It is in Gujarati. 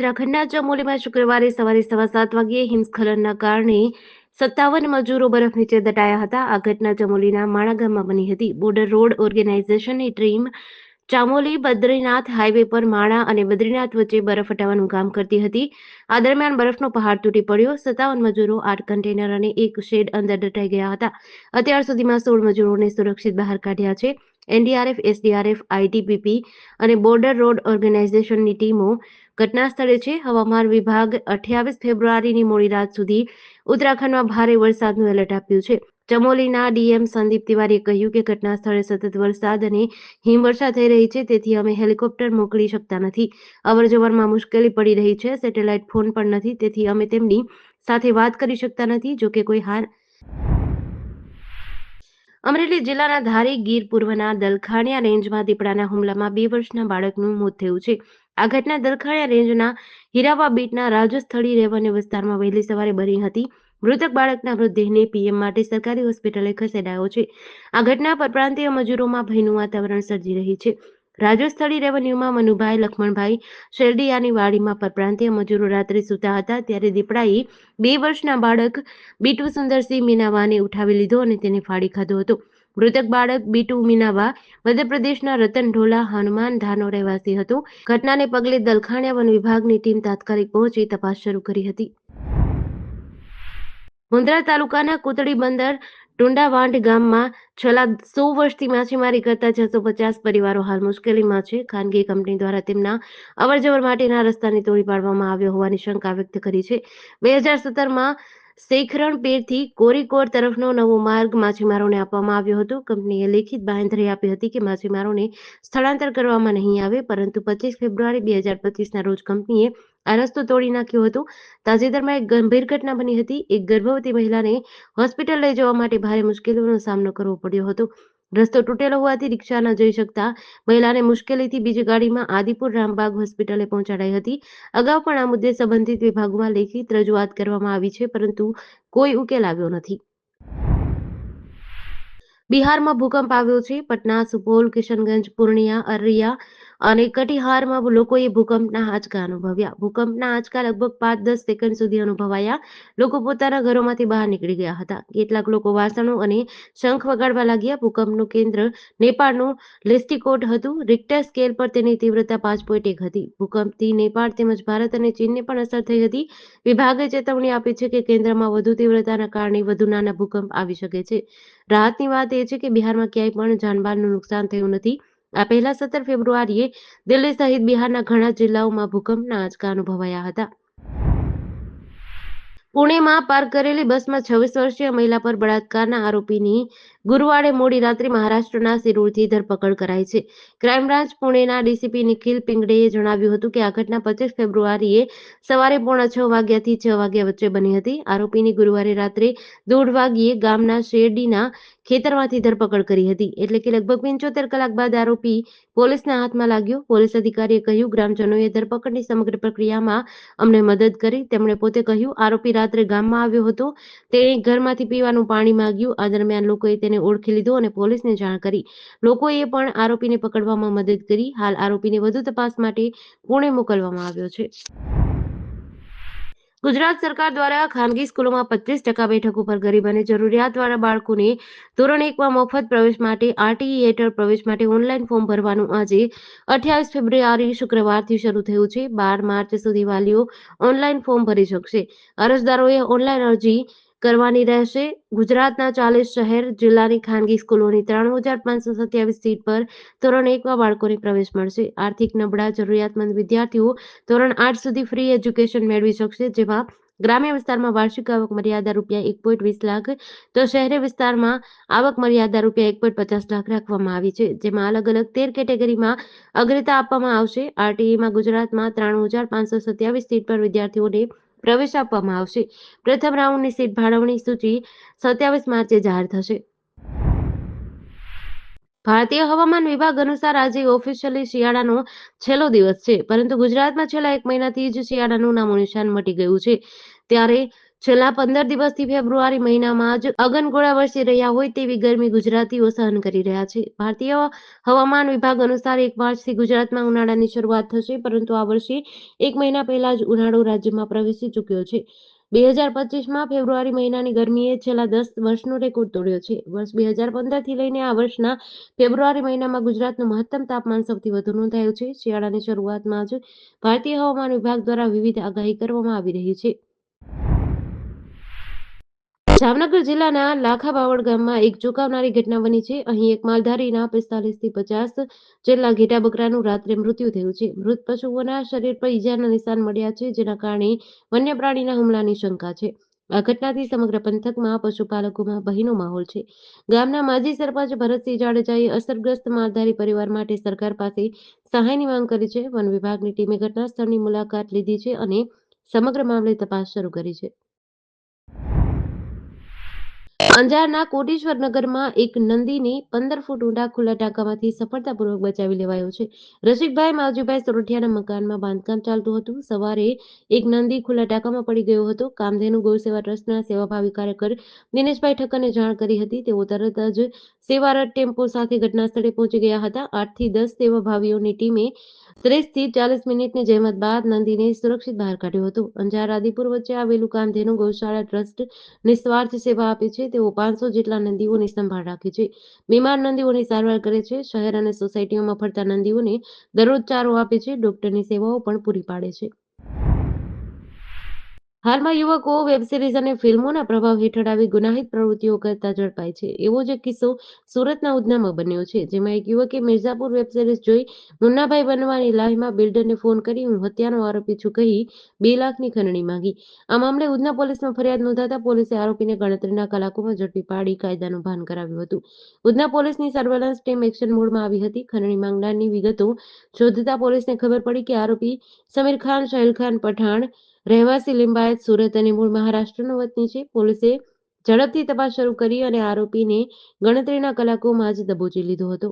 ઉત્તરાખંડના ચમોલીમાં શુક્રવારે સવારે 7:15 વાગ્યે હિમસ્ખલનના કારણે 57 મજૂરો બરફ નીચે દટાયા હતા. આ ઘટના ચમોલીના માણા ગામમાં બની હતી. બોર્ડર રોડ ઓર્ગેનાઇઝેશનની ટીમ ચામોલી બદ્રીનાથ હાઈવે પર માણા અને બદ્રીનાથ વચ્ચે બરફ હટાવવાનું કામ કરતી હતી. આ દરમિયાન બરફનો પહાડ તૂટી પડ્યો. 57 મજૂરો 8 કન્ટેનર અને એક શેડ અંદર દટાઈ ગયા હતા. અત્યાર સુધીમાં 16 મજૂરોને સુરક્ષિત બહાર કાઢ્યા છે. એનડીઆરએફ, એસડીઆરએફ, આઈટીબીપી અને બોર્ડર રોડ ઓર્ગેનાઇઝેશનની ટીમો ઘટના સ્થળે છે. હવામાન વિભાગ 28 ફેબ્રુઆરીની મોડી રાત સુધી ઉત્તરાખંડમાં ભારે વરસાદનું એલર્ટ આપ્યું છે. ચમોલીના ડીએમ સંદીપ તિવારીએ કહ્યું કે ઘટના સ્થળે સતત વરસાદ અને હિમવર્ષા થઈ રહી છે, તેથી અમે હેલિકોપ્ટર મોકલી શકતા નથી. અવરજવરમાં મુશ્કેલી પડી રહી છે. સેટેલાઇટ ફોન પણ નથી, તેથી અમે તેમની સાથે વાત કરી શકતા નથી. જોકે કોઈ હાર અમરેલી જિલ્લાના ધારી ગીર પૂર્વના દલખાણિયા રેન્જમાં દીપડાના હુમલામાં 2 વર્ષના બાળકનું મોત થયું છે. આ ઘટના દલખાણિયા રેન્જના હીરાવા બીટના રાજસ્થળી રેવન્યુ વિસ્તારમાં વહેલી સવારે બની હતી. મૃતક બાળકના મૃતદેહને પીએમ માટે સરકારી હોસ્પિટલે ખસેડાયો છે. આ ઘટના પરપ્રાંતીય મજૂરોમાં ભયનું વાતાવરણ સર્જી રહી છે. રાજસ્થળી રેવન્યુમાં મનુભાઈ લખમણભાઈ શેરડીયાની વાડીમાં પરપ્રાંતીય મજૂરો રાત્રે સૂતા હતા, ત્યારે દીપડાએ 2 વર્ષના બાળક બીટુ સુંદરસિંહ મીનાવાને ઉઠાવી લીધો અને તેને ફાડી ખાધો હતો. મૃતક બાળક બીટુ મીનાવા મધ્યપ્રદેશના રતનઢોલા હનુમાન ધાનો રહેવાસી હતો. ઘટનાને પગલે દલખાણિયા વન વિભાગની ટીમ તાત્કાલિક પહોંચી તપાસ શરૂ કરી હતી. મુન્દ્રા તાલુકાના કોતડી બંદર ટુંડાવાંઢ ગામમાં છેલ્લા 100 વર્ષથી માછીમારી કરતા 650 પરિવારો હાલ મુશ્કેલીમાં છે. ખાનગી કંપની દ્વારા તેમના અવરજવર માટેના રસ્તાને તોડી પાડવામાં આવ્યો હોવાની શંકા વ્યક્ત કરી છે. 2017માં શેખરણપેરથી કોરીકોર તરફનો નવો માર્ગ માછીમારોને આપવામાં આવ્યો હતો. કંપનીએ લેખિત બાંહેધરી આપી હતી કે માછીમારોને સ્થળાંતર કરવામાં નહીં આવે, પરંતુ 25 ફેબ્રુઆરી 2025ના રોજ કંપનીએ આ રસ્તો તોડી નાખ્યો હતો. તાજેતરમાં એક ગંભીર ઘટના બની હતી. એક ગર્ભવતી મહિલાને હોસ્પિટલ લઈ જવા માટે ભારે મુશ્કેલીઓનો સામનો કરવો પડ્યો હતો. રસ્તો તૂટેલો હોવાથી રિક્ષા ન જઈ શકતા મહિલાને મુશ્કેલીથી બીજી ગાડીમાં આદિપુર રામબાગ હોસ્પિટલે પહોંચાડાઈ હતી. અગાઉ પણ આ મુદ્દે સંબંધિત વિભાગોમાં લેખિત રજૂઆત કરવામાં આવી છે, પરંતુ કોઈ ઉકેલ આવ્યો નથી. બિહારમાં ભૂકંપ આવ્યો છે. પટના, સુપોલ, કિશનગંજ, પૂર્ણિયા, અરરિયા અને કટિહારમાં લોકોએ ભૂકંપના આંચકા અનુભવ્યા. ભૂકંપના આંચકા લગભગ 5-10 સેકન્ડ સુધી અનુભવાયા. લોકો પોતાના ઘરોમાંથી બહાર નીકળી ગયા હતા. કેટલાક લોકો વાસણો અને શંખ વગાડવા લાગ્યા. ભૂકંપનું કેન્દ્ર નેપાળનું લેસ્ટીકોટ હતું. રિક્ટર સ્કેલ પર તેની તીવ્રતા 5.1 હતી. ભૂકંપથી નેપાળ તેમજ ભારત અને ચીનને પણ અસર થઈ હતી. વિભાગે ચેતવણી આપી છે કે કેન્દ્રમાં વધુ તીવ્રતાના કારણે વધુ નાના ભૂકંપ આવી શકે છે. રાહતની વાત એ છે કે બિહારમાં ક્યાંય પણ જાનમાલનું નુકસાન થયું નથી. આ પહેલા 17 ફેબ્રુઆરીએ દિલ્હી સહિત બિહારના ઘણા જિલ્લાઓમાં ભૂકંપના આંચકા અનુભવાયા હતા. પુણેમાં પાર્ક કરેલી બસમાં 26 વર્ષીય મહિલા પર બળાત્કારના આરોપીની ગુરુવારે મોડી રાત્રે મહારાષ્ટ્રના સિરોડથી ધરપકડ કરાઈ છે. ક્રાઇમ બ્રાન્ચ પુણેના ડીસીપી નિખિલ પિંગડેએ જણાવ્યું હતું કે આ ઘટના 25 ફેબ્રુઆરીએ સવારે 5:45 વાગ્યાથી 6 વાગ્યા વચ્ચે બની હતી. આરોપીની ગુરુવારે રાત્રે 1:30 વાગ્યે ગામના શેરડીના ખેતરમાંથી ધરપકડ કરી હતી. એટલે કે લગભગ 75 કલાક બાદ આરોપી પોલીસના હાથમાં લાગ્યો. પોલીસ અધિકારીએ કહ્યું, ગ્રામજનોએ ધરપકડની સમગ્ર પ્રક્રિયામાં અમને મદદ કરી. તેમણે પોતે કહ્યું, આરોપી રાત્રે ગામમાં આવ્યો હતો. તેણે ઘરમાંથી પીવાનું પાણી માંગ્યું. આ દરમિયાન લોકોએ તેને ઓળખી લીધો અને પોલીસને જાણ કરી. લોકોએ પણ આરોપીને પકડવામાં મદદ કરી. હાલ આરોપીને વધુ તપાસ માટે પુણે મોકલવામાં આવ્યો છે. ગુજરાત સરકાર દ્વારા ખાનગી સ્કૂલોમાં 25% બેઠકો પર ગરીબ અને જરૂરિયાતવાળા બાળકોને ધોરણ 1માં મફત પ્રવેશ માટે આરટીઈ હેઠળ પ્રવેશ માટે ઓનલાઈન ફોર્મ ભરવાનું આજે 28 ફેબ્રુઆરી શુક્રવારથી શરૂ થયું છે. 12 માર્ચ સુધી વાલીઓ ઓનલાઈન ફોર્મ ભરી શકશે. અરજદારોએ ઓનલાઈન અરજી કરવાની રહેશે. ગુજરાતના 40 શહેર જિલ્લાની ખાનગી સ્કૂલોની 3,527 સીટ પર ધોરણ 1માં બાળકોને પ્રવેશ મળશે. આર્થિક નબળા જરૂરિયાતમંદ વિદ્યાર્થીઓ ધોરણ 8 સુધી ફ્રી એજ્યુકેશન મેળવી શકશે. જેમાં ગ્રામ્ય વિસ્તારમાં વાર્ષિક આવક મર્યાદા ₹1.20 લાખ તો શહેરી વિસ્તારમાં આવક મર્યાદા ₹1.50 લાખ રાખવામાં આવી છે. જેમાં અલગ અલગ 13 કેટેગરીમાં અગ્રતા આપવામાં આવશે. આરટીઈમાં ગુજરાતમાં 93,527 સીટ પર વિદ્યાર્થીઓને પ્રવેશ આપવામાં આવશે. પ્રથમ રાઉન્ડની સીટ ફાળવણી સૂચિ 27 માર્ચે જાહેર થશે. ભારતીય હવામાન વિભાગ અનુસાર આજે ઓફિશિયલી શિયાળાનો છેલ્લો દિવસ છે, પરંતુ ગુજરાતમાં છેલ્લા 1 મહિનાથી જ શિયાળાનું નામોનિશાન મટી ગયું છે. ત્યારે છેલ્લા 15 દિવસથી ફેબ્રુઆરી મહિનામાં જ અગનગોળા વરસી રહ્યા હોય તેવી ગરમી ગુજરાતીઓ સહન કરી રહ્યા છે. ભારતીય હવામાન વિભાગ અનુસાર 1 માર્ચથી ગુજરાતમાં ઉનાળાની શરૂઆત થશે, પરંતુ આ વર્ષે 1 મહિના પહેલા જ ઉનાળો રાજ્યમાં પ્રવેશી ચૂક્યો છે. 2025માં ફેબ્રુઆરી મહિનાની ગરમીએ છેલ્લા 10 વર્ષનો રેકોર્ડ તોડ્યો છે. વર્ષ 2015થી લઈને આ વર્ષના ફેબ્રુઆરી મહિનામાં ગુજરાતનું મહત્તમ તાપમાન સૌથી વધુ નોંધાયું છે. શિયાળાની શરૂઆતમાં જ ભારતીય હવામાન વિભાગ દ્વારા વિવિધ આગાહી કરવામાં આવી રહી છે. જામનગર જિલ્લાના લાખાબાવળ ગામમાં એક ચોંકાવનારી ઘટના બની છે. અહીં એક માલધારીના 45થી 50 જેટલા ઘેટા બકરાનું રાત્રે મૃત્યુ થયું છે. મૃત પશુઓના શરીર પર ઈજાના નિશાન મળ્યા છે, જેના કારણે વન્ય પ્રાણીના હુમલાની શંકા છે. આ ઘટનાથી સમગ્ર પંથકમાં પશુપાલકોમાં ભયનો માહોલ છે. ગામના માજી સરપંચ ભરતસિંહ જાડેજાએ અસરગ્રસ્ત માલધારી પરિવાર માટે સરકાર પાસે સહાયની માંગ કરી છે. વન વિભાગની ટીમે ઘટના સ્થળની મુલાકાત લીધી છે અને સમગ્ર મામલે તપાસ શરૂ કરી છે. અંજારના કોટેશ્વર નગરમાં એક નંદીને 15 ફૂટ ઊંડા ખુલ્લા ટાંકામાંથી સફળતાપૂર્વક બચાવી લેવાયો છે. રસિકભાઈ માવજીભાઈ સોરઠિયાના મકાનમાં બાંધકામ ચાલતું હતું. સવારે એક નંદી ખુલ્લા ટાંકામાં પડી ગયો હતો. કામધેનુ ગૌસેવા ટ્રસ્ટના સેવાભાવી કાર્યકર દિનેશભાઈ ઠક્કરને જાણ કરી હતી. તેઓ તરત જ સેવારત ટેમ્પો સાથે ઘટના સ્થળે પહોંચી ગયા હતા. 8 થી 10 સેવાભાવીઓની ટીમે 30 થી 40 મિનિટની જહેમત બાદ નંદીને સુરક્ષિત બહાર કાઢ્યો હતો. અંજાર આદિપુર વચ્ચે આવેલું કામધેનુ ગૌશાળા ટ્રસ્ટ નિસ્વાર્થ સેવા આપે છે. તેઓ 500 જેટલા નંદીઓની સંભાળ રાખે છે. બીમાર નંદીઓની સારવાર કરે છે. શહેર અને સોસાયટીઓમાં ફરતા નંદીઓને દરરોજ ચારો આપે છે. ડોક્ટરની સેવાઓ પણ પૂરી પાડે છે. હાલમાં યુવકો વેબ સિરીઝ અને ફિલ્મોના પ્રભાવ હેઠળ આવી ગુનાહિત પ્રવૃત્તિઓ કરતા ઝડપાય છે. એવો જ એક કિસ્સો સુરતના ઉધનામાં બન્યો છે, જેમાં એક યુવકે મિર્ઝાપુર વેબ સિરીઝ જોઈ મુન્નાભાઈ બનવાની લાલમાં બિલ્ડરને ફોન કરી હું હત્યાનો આરોપી છું કહી 2 લાખની ખંડણી માંગી. આ મામલે ઉધના પોલીસમાં ફરિયાદ નોંધાતા પોલીસે આરોપીને ગણતરીના કલાકોમાં ઝડપી પાડી કાયદાનું ભાન કરાવ્યું હતું. ઉધના પોલીસની સર્વેલન્સ ટીમ એક્શન મોડમાં આવી હતી. ખંડણી માંગનારની વિગતો શોધતા પોલીસને ખબર પડી કે આરોપી સમીર ખાન સહેલ ખાન પઠાણ રહેવાસી લિંબાયત, સુરત અને મૂળ મહારાષ્ટ્રનો વતની છે. પોલીસે ઝડપથી તપાસ શરૂ કરી અને આરોપીને ગણતરીના કલાકોમાં જ દબોચી લીધો હતો.